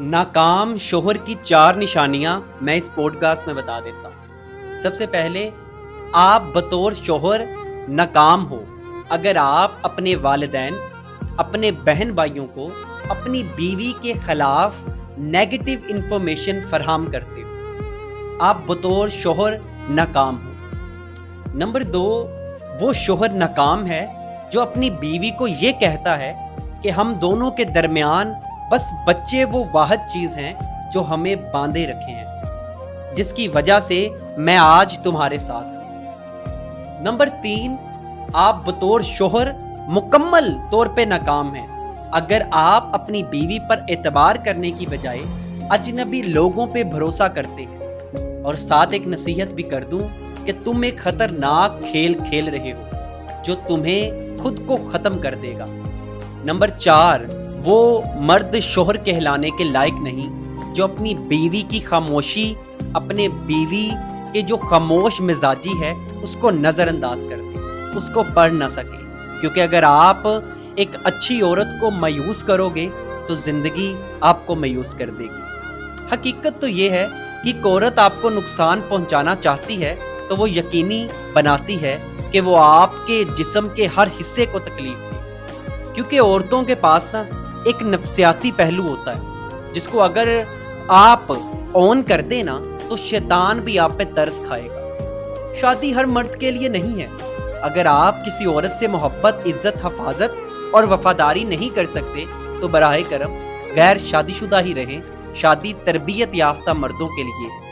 ناکام شوہر کی 4 نشانیاں میں اس پوڈ کاسٹ میں بتا دیتا ہوں۔ سب سے پہلے، آپ بطور شوہر ناکام ہو اگر آپ اپنے والدین، اپنے بہن بھائیوں کو اپنی بیوی کے خلاف نیگیٹو انفارمیشن فراہم کرتے ہو، آپ بطور شوہر ناکام ہو۔ نمبر 2، وہ شوہر ناکام ہے جو اپنی بیوی کو یہ کہتا ہے کہ ہم دونوں کے درمیان بس بچے وہ واحد چیز ہیں جو ہمیں باندھے رکھے ہیں، جس کی وجہ سے میں آج تمہارے ساتھ ہوں۔ نمبر 3، آپ بطور شوہر مکمل طور پہ ناکام ہیں اگر آپ اپنی بیوی پر اعتبار کرنے کی بجائے اجنبی لوگوں پہ بھروسہ کرتے ہیں۔ اور ساتھ ایک نصیحت بھی کر دوں کہ تم ایک خطرناک کھیل کھیل رہے ہو جو تمہیں خود کو ختم کر دے گا۔ نمبر 4، وہ مرد شوہر کہلانے کے لائق نہیں جو اپنی بیوی کی خاموشی، اپنے بیوی کے جو خاموش مزاجی ہے اس کو نظر انداز کر دے، اس کو پڑھ نہ سکے، کیونکہ اگر آپ ایک اچھی عورت کو مایوس کرو گے تو زندگی آپ کو مایوس کر دے گی۔ حقیقت تو یہ ہے کہ ایک عورت آپ کو نقصان پہنچانا چاہتی ہے تو وہ یقینی بناتی ہے کہ وہ آپ کے جسم کے ہر حصے کو تکلیف دے، کیونکہ عورتوں کے پاس ایک نفسیاتی پہلو ہوتا ہے جس کو اگر آپ آن کر دیں نا تو شیطان بھی آپ پہ ترس کھائے گا۔ شادی ہر مرد کے لیے نہیں ہے۔ اگر آپ کسی عورت سے محبت، عزت، حفاظت اور وفاداری نہیں کر سکتے تو براہ کرم غیر شادی شدہ ہی رہیں۔ شادی تربیت یافتہ مردوں کے لیے ہے۔